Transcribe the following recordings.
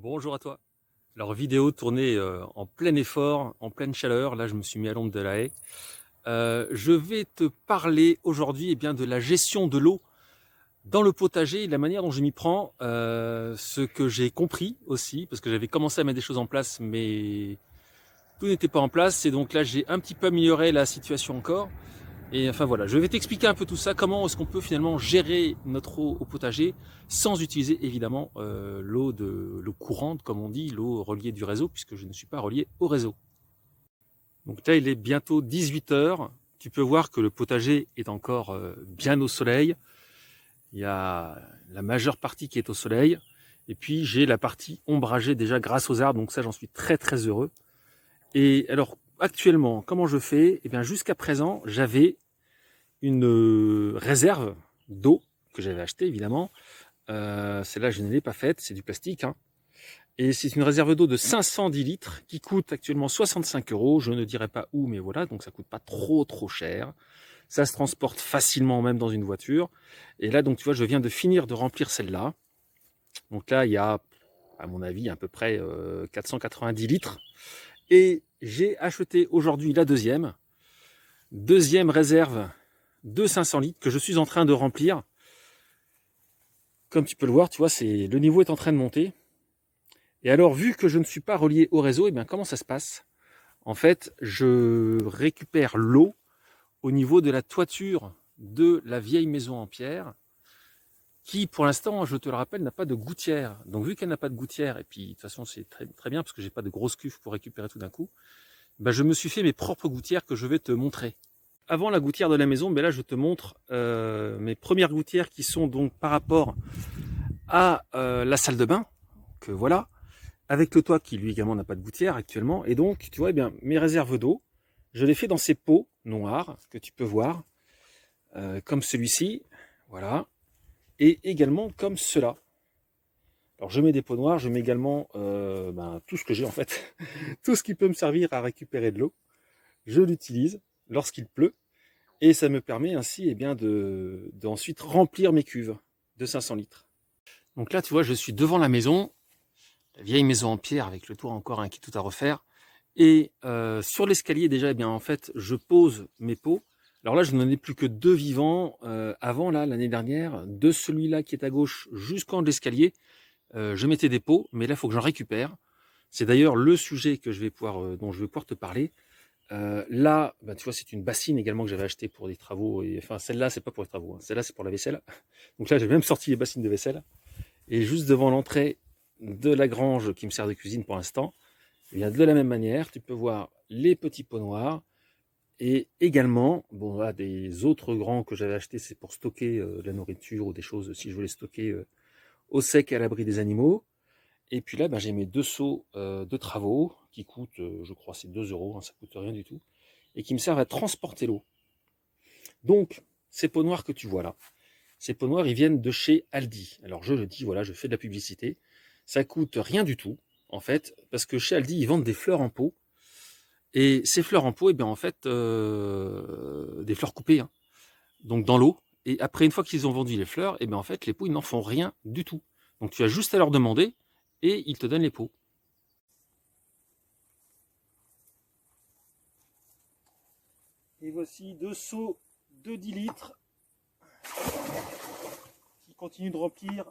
Bonjour à toi. Alors vidéo tournée en plein effort, en pleine chaleur. Là, je me suis mis à l'ombre de la haie. Je vais te parler aujourd'hui bien de la gestion de l'eau dans le potager et de la manière dont je m'y prends. Ce que j'ai compris aussi, parce que j'avais commencé à mettre des choses en place, mais tout n'était pas en place. Et donc là, j'ai un petit peu amélioré la situation encore. Et enfin voilà, je vais t'expliquer un peu tout ça, comment est-ce qu'on peut finalement gérer notre eau au potager sans utiliser évidemment l'eau courante, comme on dit, l'eau reliée du réseau, puisque je ne suis pas relié au réseau. Donc là, il est bientôt 18 heures. Tu peux voir que le potager est encore bien au soleil. Il y a la majeure partie qui est au soleil. Et puis j'ai la partie ombragée déjà grâce aux arbres, donc ça j'en suis très très heureux. Et alors actuellement, comment je fais? Eh bien jusqu'à présent, j'avais une réserve d'eau que j'avais achetée évidemment. Celle-là, je ne l'ai pas faite, c'est du plastique, hein. Et c'est une réserve d'eau de 510 litres qui coûte actuellement 65 euros. Je ne dirais pas où, mais voilà, donc ça coûte pas trop cher. Ça se transporte facilement même dans une voiture. Et là, donc tu vois, je viens de finir de remplir celle-là. Donc là, il y a, à mon avis, à peu près 490 litres. Et j'ai acheté aujourd'hui la deuxième réserve de 500 litres que je suis en train de remplir. Comme tu peux le voir, tu vois, le niveau est en train de monter. Et alors, vu que je ne suis pas relié au réseau, eh bien, comment ça se passe? En fait, je récupère l'eau au niveau de la toiture de la vieille maison en pierre, qui, pour l'instant, je te le rappelle, n'a pas de gouttière. Donc, vu qu'elle n'a pas de gouttière, et puis de toute façon, c'est très bien parce que j'ai pas de grosse cuve pour récupérer tout d'un coup, ben, je me suis fait mes propres gouttières que je vais te montrer. Avant la gouttière de la maison, ben là, je te montre mes premières gouttières qui sont donc par rapport à la salle de bain, que voilà, avec le toit qui lui également n'a pas de gouttière actuellement. Et donc, tu vois, eh bien, mes réserves d'eau, je les fais dans ces pots noirs que tu peux voir, comme celui-ci, voilà, et également comme cela. Alors, je mets des pots noirs, je mets également tout ce que j'ai en fait, tout ce qui peut me servir à récupérer de l'eau. Je l'utilise lorsqu'il pleut, et ça me permet ainsi ensuite remplir mes cuves de 500 litres. Donc là, tu vois, je suis devant la maison, la vieille maison en pierre avec le toit encore qui est tout à refaire. Et sur l'escalier déjà, eh bien en fait, je pose mes pots. Alors là, je n'en ai plus que deux vivants. Avant là, l'année dernière, de celui-là qui est à gauche jusqu'en de l'escalier, je mettais des pots, mais là, il faut que j'en récupère. C'est d'ailleurs le sujet que dont je vais pouvoir te parler. Là, ben, tu vois, c'est une bassine également que j'avais achetée pour des travaux. Et enfin, celle-là, c'est pas pour les travaux, hein. Celle-là, c'est pour la vaisselle. Donc là, j'ai même sorti les bassines de vaisselle. Et juste devant l'entrée de la grange qui me sert de cuisine pour l'instant, eh bien, de la même manière, tu peux voir les petits pots noirs et également, bon, là, des autres grands que j'avais achetés, c'est pour stocker de la nourriture ou des choses si je voulais stocker au sec et à l'abri des animaux. Et puis là, ben, j'ai mes deux seaux de travaux qui coûtent, je crois, c'est 2 euros, hein, ça coûte rien du tout, et qui me servent à transporter l'eau. Donc, ces pots noirs que tu vois là, ces pots noirs, ils viennent de chez Aldi. Alors, je le dis, voilà, je fais de la publicité. Ça coûte rien du tout, en fait, parce que chez Aldi, ils vendent des fleurs en pot. Et ces fleurs en pot, eh bien, en fait, des fleurs coupées, hein, donc dans l'eau. Et après, une fois qu'ils ont vendu les fleurs, eh bien, en fait, les pots, ils n'en font rien du tout. Donc, tu as juste à leur demander et ils te donnent les pots. Et voici deux seaux de 10 litres qui continuent de remplir.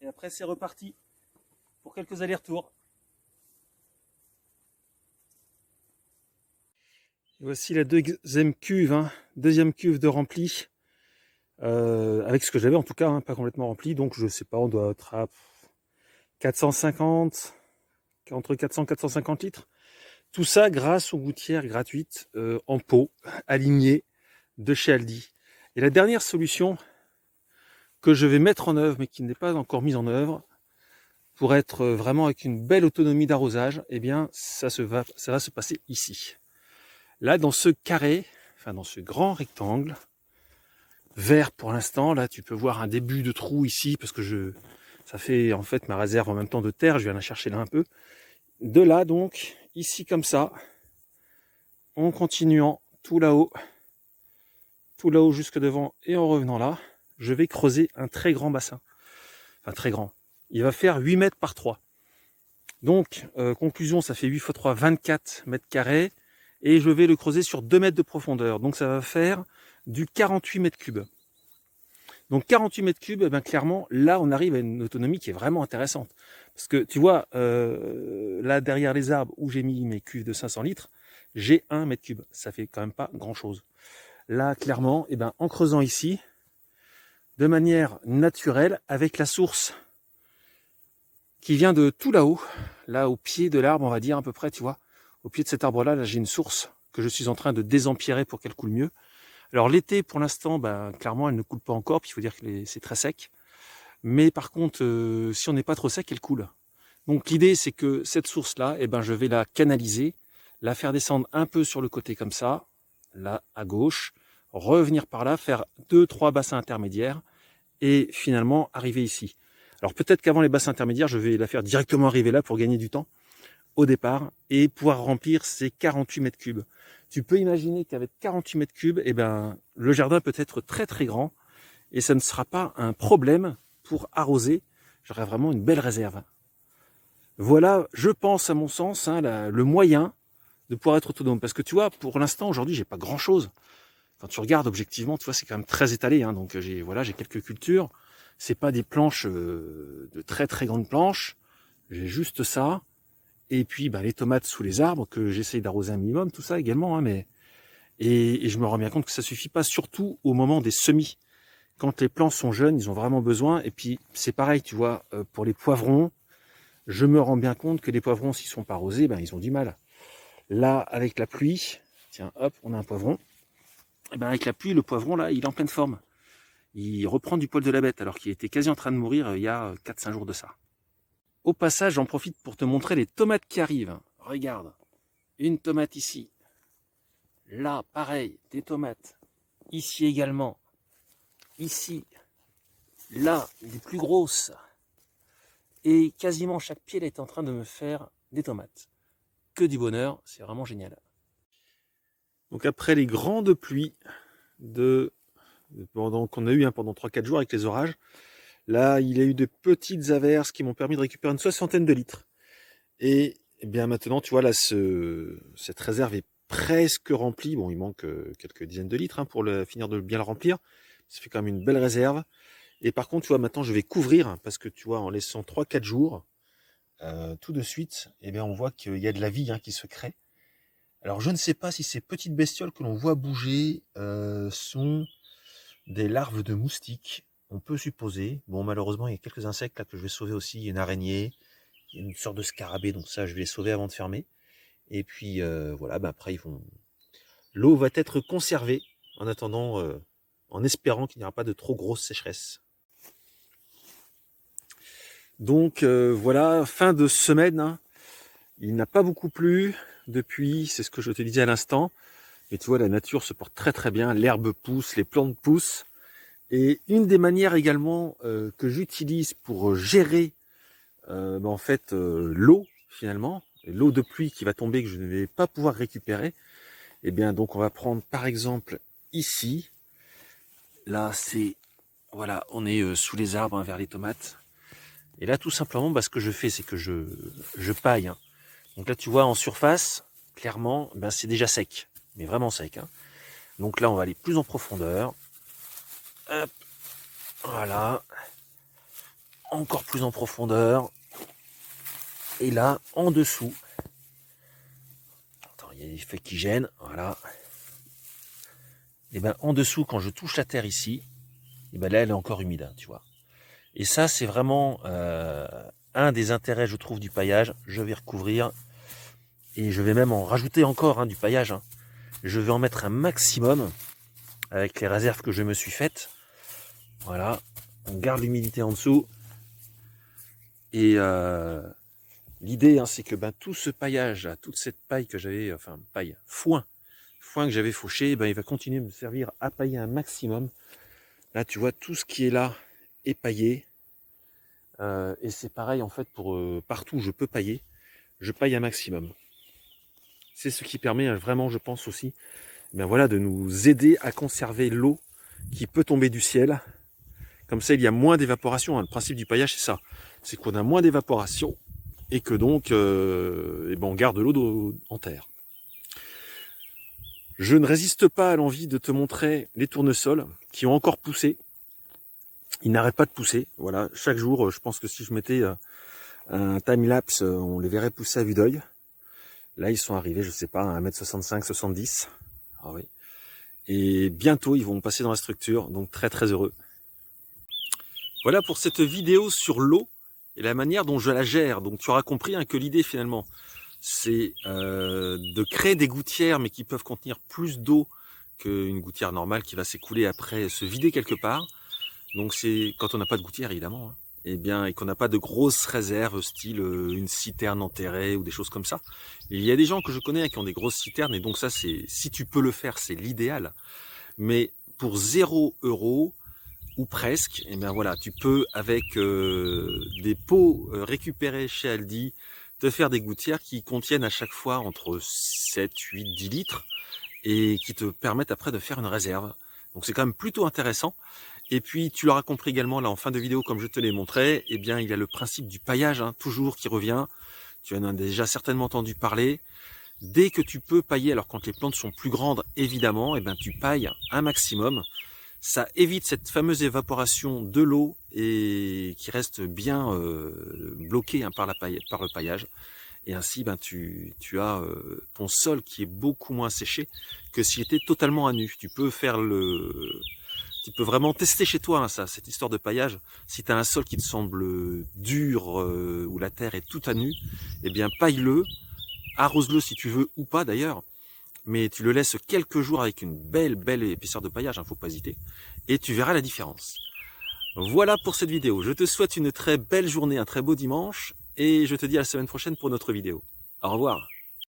Et après, c'est reparti pour quelques allers-retours. Voici la deuxième cuve, hein, deuxième cuve de rempli, avec ce que j'avais en tout cas, hein, pas complètement rempli. Donc je sais pas, on doit être à 450, entre 400 et 450 litres. Tout ça grâce aux gouttières gratuites en pot, alignées de chez Aldi. Et la dernière solution que je vais mettre en œuvre, mais qui n'est pas encore mise en œuvre, pour être vraiment avec une belle autonomie d'arrosage, eh bien ça va se passer ici. Là, dans ce carré, enfin dans ce grand rectangle, vert pour l'instant, là tu peux voir un début de trou ici, parce que ça fait en fait ma réserve en même temps de terre, je viens la chercher là un peu. De là donc, ici comme ça, en continuant tout là-haut, tout là-haut jusque devant, et en revenant là, je vais creuser un très grand bassin. Enfin, très grand. Il va faire 8 mètres par 3. Donc, conclusion, ça fait 8 x 3, 24 mètres carrés. Et je vais le creuser sur 2 mètres de profondeur. Donc, ça va faire du 48 mètres cubes. Donc 48 mètres cubes, eh ben, clairement, là, on arrive à une autonomie qui est vraiment intéressante. Parce que tu vois, là, derrière les arbres où j'ai mis mes cuves de 500 litres, j'ai 1 mètre cube. Ça fait quand même pas grand-chose. Là, clairement, eh ben, en creusant ici, de manière naturelle, avec la source qui vient de tout là-haut, là, au pied de l'arbre, on va dire à peu près, tu vois, au pied de cet arbre-là, là, j'ai une source que je suis en train de désempierrer pour qu'elle coule mieux. Alors l'été, pour l'instant, ben, clairement, elle ne coule pas encore, puis il faut dire que c'est très sec. Mais par contre, si on n'est pas trop sec, elle coule. Donc l'idée, c'est que cette source-là, eh ben, je vais la canaliser, la faire descendre un peu sur le côté comme ça, là à gauche, revenir par là, faire 2-3 bassins intermédiaires, et finalement arriver ici. Alors peut-être qu'avant les bassins intermédiaires, je vais la faire directement arriver là pour gagner du temps au départ et pouvoir remplir ces 48 mètres cubes. Tu peux imaginer qu'avec 48 mètres cubes, eh ben, le jardin peut être très très grand et ça ne sera pas un problème pour arroser. J'aurai vraiment une belle réserve. Voilà, je pense à mon sens, hein, le moyen de pouvoir être autonome. Parce que tu vois, pour l'instant, aujourd'hui, j'ai pas grand-chose. Quand tu regardes objectivement, tu vois, c'est quand même très étalé. Hein, donc j'ai quelques cultures. C'est pas des planches de très très grandes planches. J'ai juste ça. Et puis bah, les tomates sous les arbres que j'essaye d'arroser un minimum, tout ça également. Hein, et je me rends bien compte que ça suffit pas, surtout au moment des semis. Quand les plants sont jeunes, ils ont vraiment besoin. Et puis c'est pareil, tu vois, pour les poivrons, je me rends bien compte que les poivrons, s'ils sont pas arrosés, ben, ils ont du mal. Là, avec la pluie, tiens, hop, on a un poivron. Et ben, avec la pluie, le poivron, là, il est en pleine forme. Il reprend du poil de la bête, alors qu'il était quasi en train de mourir il y a 4-5 jours de ça. Au passage, j'en profite pour te montrer les tomates qui arrivent. Regarde, une tomate ici. Là, pareil, des tomates. Ici également. Ici. Là, des plus grosses. Et quasiment chaque pied est en train de me faire des tomates. Que du bonheur, c'est vraiment génial. Donc après les grandes pluies qu'on a eu pendant 3-4 jours avec les orages, là il y a eu de petites averses qui m'ont permis de récupérer une 60aine de litres. Et bien maintenant, tu vois, là cette réserve est presque remplie. Bon, il manque quelques dizaines de litres pour finir de bien le remplir. Ça fait quand même une belle réserve. Et par contre, tu vois, maintenant je vais couvrir, parce que tu vois, en laissant 3-4 jours, tout de suite, eh bien, on voit qu'il y a de la vie qui se crée. Alors je ne sais pas si ces petites bestioles que l'on voit bouger sont des larves de moustiques. On peut supposer. Bon, malheureusement, il y a quelques insectes là que je vais sauver aussi. Il y a une araignée, il y a une sorte de scarabée, donc ça, je vais les sauver avant de fermer. Et puis voilà, ben après l'eau va être conservée en attendant, en espérant qu'il n'y aura pas de trop grosse sécheresse. Donc voilà, fin de semaine. Hein. Il n'a pas beaucoup plu depuis, c'est ce que je te disais à l'instant. Mais tu vois, la nature se porte très très bien. L'herbe pousse, les plantes poussent. Et une des manières également que j'utilise pour gérer en fait l'eau finalement, l'eau de pluie qui va tomber que je ne vais pas pouvoir récupérer. Et bien donc on va prendre par exemple ici. Là c'est voilà, on est sous les arbres vers les tomates. Et là tout simplement, ce que je fais, c'est que je paille. Hein. Donc là tu vois en surface, clairement, c'est déjà sec, mais vraiment sec. Hein. Donc là on va aller plus en profondeur. Hop, voilà. Encore plus en profondeur. Et là, en dessous. Attends, il y a des feuilles qui gênent. Voilà. Et bien en dessous, quand je touche la terre ici, et ben là elle est encore humide, hein, tu vois. Et ça, c'est vraiment un des intérêts, je trouve, du paillage. Je vais recouvrir. Et je vais même en rajouter encore du paillage. Hein. Je vais en mettre un maximum avec les réserves que je me suis faites. Voilà. On garde l'humidité en dessous. Et l'idée, c'est que tout ce paillage, toute cette paille que j'avais, foin que j'avais fauché, il va continuer de me servir à pailler un maximum. Là, tu vois, tout ce qui est là est paillé. Et c'est pareil, en fait, pour partout où je peux pailler, je paille un maximum. C'est ce qui permet vraiment, je pense aussi, bien voilà, de nous aider à conserver l'eau qui peut tomber du ciel. Comme ça, il y a moins d'évaporation. Le principe du paillage, c'est ça. C'est qu'on a moins d'évaporation et que donc on garde l'eau en terre. Je ne résiste pas à l'envie de te montrer les tournesols qui ont encore poussé. Ils n'arrêtent pas de pousser. Voilà, chaque jour, je pense que si je mettais un time-lapse, on les verrait pousser à vue d'œil. Là, ils sont arrivés, je sais pas, à 1m65, 70. Ah oui. Et bientôt, ils vont passer dans la structure, donc très très heureux. Voilà pour cette vidéo sur l'eau et la manière dont je la gère. Donc tu auras compris que l'idée finalement, c'est de créer des gouttières, mais qui peuvent contenir plus d'eau qu'une gouttière normale qui va s'écouler après, se vider quelque part. Donc c'est quand on n'a pas de gouttière évidemment, et qu'on n'a pas de grosses réserves, style une citerne enterrée ou des choses comme ça. Et il y a des gens que je connais qui ont des grosses citernes, et donc ça, c'est, si tu peux le faire, c'est l'idéal. Mais pour 0 € ou presque, et bien voilà, tu peux avec des pots récupérés chez Aldi te faire des gouttières qui contiennent à chaque fois entre 7, 8, 10 litres et qui te permettent après de faire une réserve. Donc c'est quand même plutôt intéressant. Et puis tu l'auras compris également là en fin de vidéo, comme je te l'ai montré, il y a le principe du paillage toujours qui revient. Tu en as déjà certainement entendu parler. Dès que tu peux pailler, alors quand les plantes sont plus grandes évidemment, tu pailles un maximum. Ça évite cette fameuse évaporation de l'eau et qui reste bien bloquée par le paillage. Et ainsi, tu as ton sol qui est beaucoup moins séché que s'il était totalement à nu. Tu peux vraiment tester chez toi cette histoire de paillage. Si tu as un sol qui te semble dur, où la terre est toute à nu, paille-le, arrose-le si tu veux ou pas d'ailleurs. Mais tu le laisses quelques jours avec une belle épaisseur de paillage, faut pas hésiter, et tu verras la différence. Voilà pour cette vidéo. Je te souhaite une très belle journée, un très beau dimanche, et je te dis à la semaine prochaine pour notre vidéo. Au revoir.